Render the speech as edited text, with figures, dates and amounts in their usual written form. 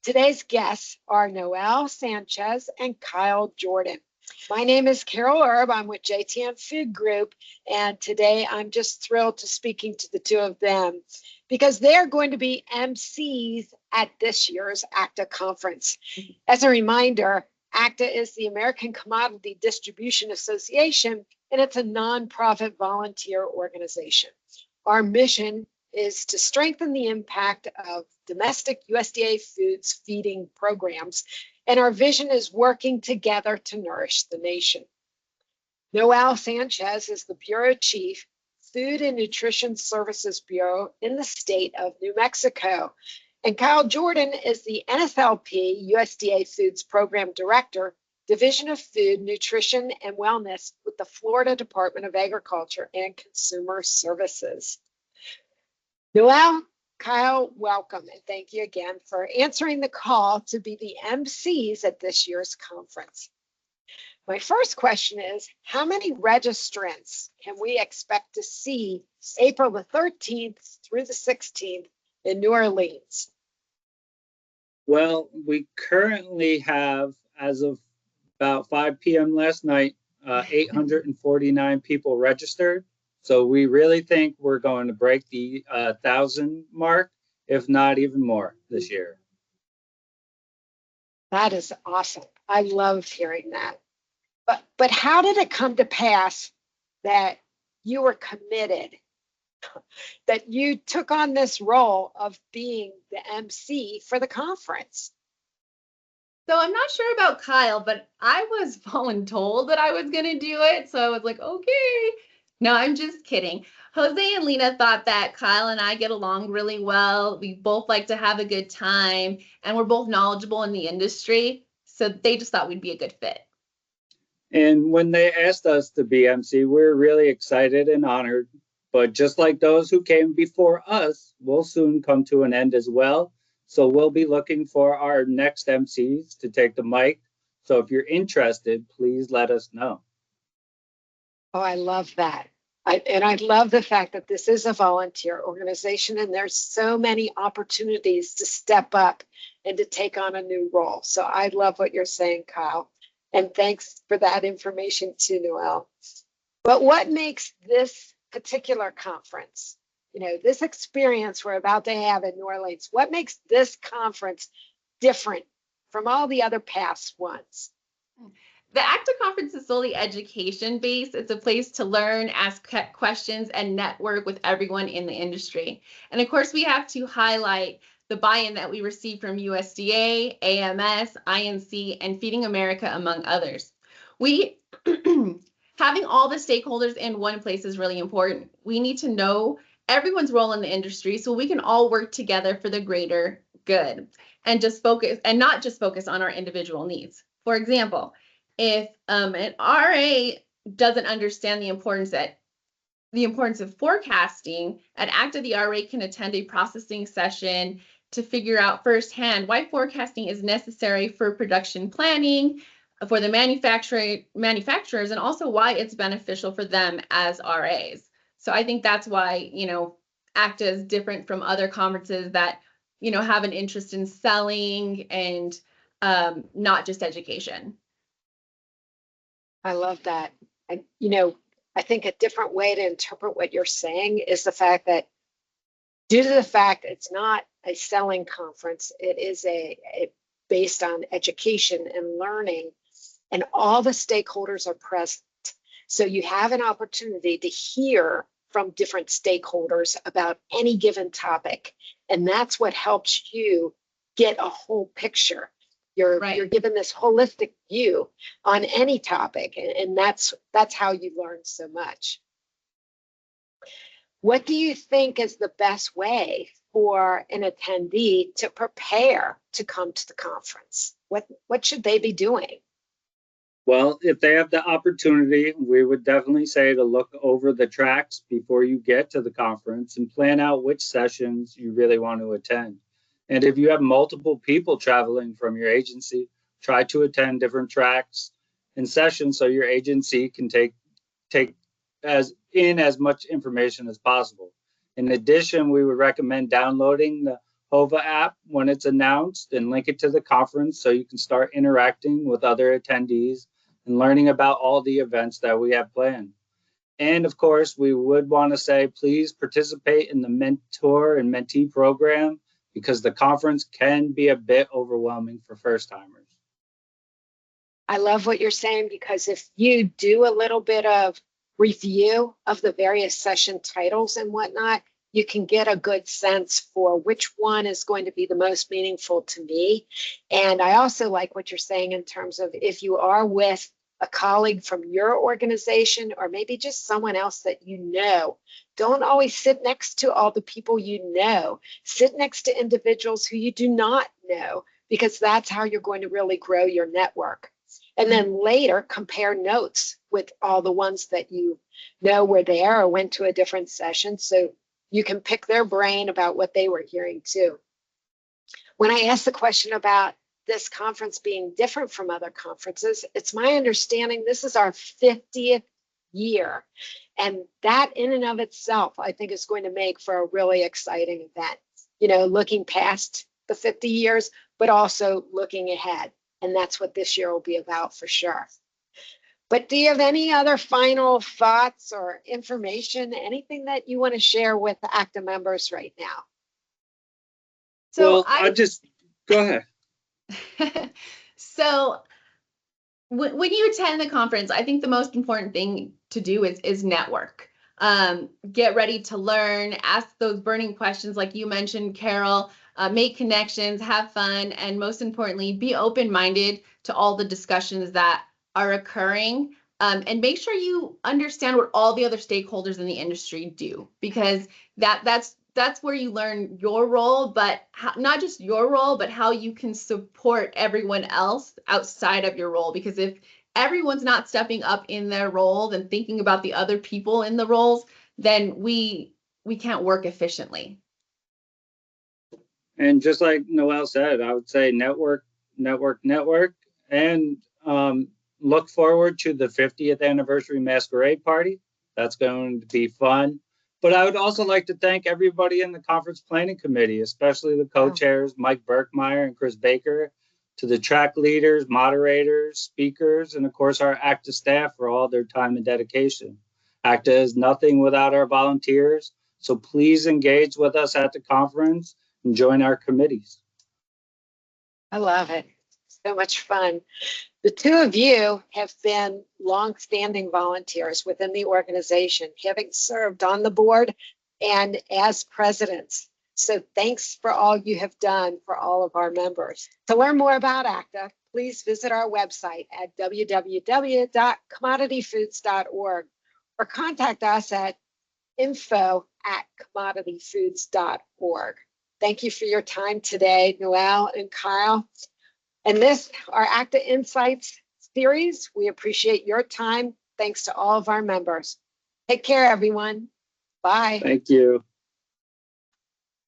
Today's guests are Noelle Sanchez and Kyle Jordan. My name is Carol Erb. I'm with JTN Food Group, and today I'm just thrilled to speaking to the two of them because they're going to be MCs at this year's ACDA conference. As a reminder, ACDA is the American Commodity Distribution Association, and it's a nonprofit volunteer organization. Our mission is to strengthen the impact of domestic USDA foods feeding programs, and our vision is working together to nourish the nation. Noelle Sanchez is the Bureau Chief, Food and Nutrition Services Bureau in the state of New Mexico. And Kyle Jordan is the NSLP USDA Foods Program Director, Division of Food, Nutrition, and Wellness with the Florida Department of Agriculture and Consumer Services. Noelle, Kyle, welcome, and thank you again for answering the call to be the MCs at this year's conference. My first question is, how many registrants can we expect to see April the 13th through the 16th in New Orleans? Well, we currently have, as of about 5 p.m. last night, 849 people registered. So we really think we're going to break the 1,000 mark, if not even more this year. That is awesome. I love hearing that. But how did it come to pass that you were committed, that you took on this role of being the MC for the conference? So I'm not sure about Kyle, but I was voluntold that I was going to do it. So I was like, okay. No, I'm just kidding. Jose and Lena thought that Kyle and I get along really well. We both like to have a good time, and we're both knowledgeable in the industry. So they just thought we'd be a good fit. And when they asked us to be MC, we're really excited and honored. But just like those who came before us, we'll soon come to an end as well. So we'll be looking for our next MCs to take the mic. So if you're interested, please let us know. Oh, I love that. I love the fact that this is a volunteer organization and there's so many opportunities to step up and to take on a new role. So I love what you're saying, Kyle. And thanks for that information too, Noelle. But what makes this particular conference, this experience we're about to have in New Orleans, what makes this conference different from all the other past ones? The ACDA conference is solely education-based. It's a place to learn, ask questions, and network with everyone in the industry. And of course, we have to highlight the buy-in that we receive from USDA, AMS, INC, and Feeding America, among others. Having all the stakeholders in one place is really important. We need to know everyone's role in the industry so we can all work together for the greater good and not just focus on our individual needs. For example, if an RA doesn't understand the importance of forecasting, at ACDA, the RA can attend a processing session to figure out firsthand why forecasting is necessary for production planning, for the manufacturers, and also why it's beneficial for them as RAs. So I think that's why, ACDA is different from other conferences that, have an interest in selling and not just education. I love that. I think a different way to interpret what you're saying is the fact that due to the fact it's not a selling conference, it is based on education and learning, and all the stakeholders are present. So you have an opportunity to hear from different stakeholders about any given topic, and that's what helps you get a whole picture. You're given this holistic view on any topic, and that's how you learn so much. What do you think is the best way for an attendee to prepare to come to the conference? What should they be doing? Well, if they have the opportunity, we would definitely say to look over the tracks before you get to the conference and plan out which sessions you really want to attend. And if you have multiple people traveling from your agency, try to attend different tracks and sessions so your agency can take as much information as possible. In addition, we would recommend downloading the HOVA app when it's announced and link it to the conference so you can start interacting with other attendees and learning about all the events that we have planned. And of course, we would want to say, please participate in the mentor and mentee program because the conference can be a bit overwhelming for first timers. I love what you're saying, because if you do a little bit of review of the various session titles and whatnot, you can get a good sense for which one is going to be the most meaningful to me. And I also like what you're saying in terms of if you are with a colleague from your organization or maybe just someone else that you know, don't always sit next to all the people you know. Sit next to individuals who you do not know, because that's how you're going to really grow your network. And then later compare notes with all the ones that you know were there or went to a different session, so you can pick their brain about what they were hearing too. When I asked the question about this conference being different from other conferences, it's my understanding this is our 50th year. And that in and of itself, I think is going to make for a really exciting event, you know, looking past the 50 years, but also looking ahead. And that's what this year will be about for sure. But do you have any other final thoughts or information, anything that you want to share with the ACDA members right now? So I just, go ahead. So when you attend the conference, I think the most important thing to do is network. Get ready to learn, ask those burning questions like you mentioned, Carol, make connections, have fun, and most importantly, be open-minded to all the discussions that are occurring. And make sure you understand what all the other stakeholders in the industry do, because that's where you learn your role, but not just your role, but how you can support everyone else outside of your role. Because if everyone's not stepping up in their roles and thinking about the other people in the roles, then we can't work efficiently. And just like Noelle said, I would say network, and look forward to the 50th anniversary masquerade party. That's going to be fun. But I would also like to thank everybody in the conference planning committee, especially the co-chairs, Mike Berkmeyer and Chris Baker, to the track leaders, moderators, speakers, and of course our ACDA staff for all their time and dedication. ACDA is nothing without our volunteers, so please engage with us at the conference and join our committees. I love it. So much fun. The two of you have been long-standing volunteers within the organization, having served on the board and as presidents. So thanks for all you have done for all of our members. To learn more about ACDA, please visit our website at www.commodityfoods.org or contact us at info@commodityfoods.org. Thank you for your time today, Noelle and Kyle. And this, our ACDA Insights series, we appreciate your time. Thanks to all of our members. Take care, everyone. Bye. Thank you.